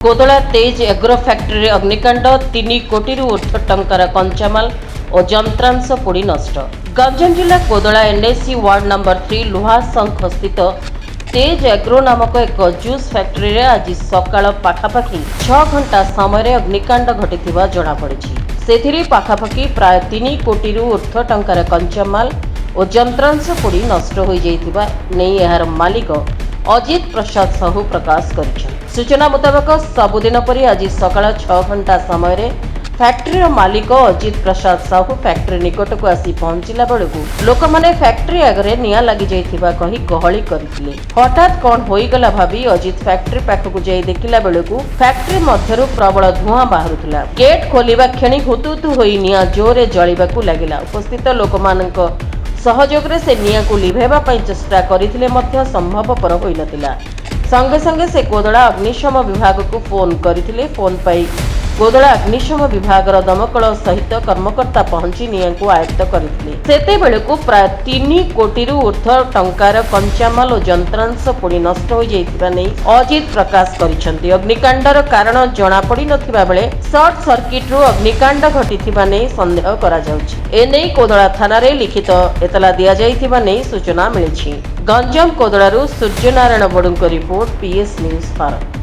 कोदला तेज agro factory अग्निकांड 3 कोटी ऊर्ध्व टंकार कंचामाल और यंत्रांश पोड़ी नष्ट। गंजाम जिला कोदला एनएसी वार्ड नंबर 3 लुहाशंख स्थित तेज एग्रो नामक एक जूस फैक्ट्री रे आज सकाळ पाखापाखि 6 घंटा समय अग्निकांड घटिथिबा जणा पड़िछि। सेथिरे पाखापाखि प्राय 3 कोटी ऊर्ध्व टंकार कंचामाल और यंत्रांश पोड़ी नष्ट हो जाइथिबा नै एहार मालिक अजित प्रसाद साहू प्रकाश कर सूचना मुताबक सबुदिन परि आज सकाळ 6 घंटा समय फैक्ट्री मालिक अजित प्रसाद साहू फैक्ट्री निकट को आसी पहुंचला बेलू लोक मैंने फैक्ट्री आगे निया लगी जाइथिबा कही गहली करथिले। हठात कौन होईगला भाभी अजित फैक्ट्री पाखक जाई देखिला बेलू फैक्ट्री मध्यरु प्रबल धुआं बाहरुथिला। गेट खोलिबा क्षणी हुतुतु होई निया जोरे जळिबाकू लागिला। उपस्थित लोकमानक सहयोगरे से निया को लिभेबा पई चेष्टा करिथिले मध्य संभवपर होई नथिला। संगे संगे से कोदला अग्निशम विभाग को फोन करथिले। फोन पाई कोदला अग्निशम विभाग दमकल सहित कर्मकर्ता पहुंची निया को आयत्त करथिले। सेते बेलकू प्राय 3 कोटी ऊर्ध्व टंकार कंचामाल और यंत्रांश पोड़ी नष्ट हो जाइथिबा नै अजित प्रकाश करिसेंती। अग्निकांडर कारण जणा पड़ी नथिबा बेले शॉर्ट सर्किट रु अग्निकांड घटिथिबा नै संदेह करा जाउछि। एनै कोदला थाना रे लिखित एतला दिया जाइथिबा नै सूचना मिलिछि। गंजाम कोदलारू सूर्यनारायण बड़ुंक रिपोर्ट PS न्यूज भारत।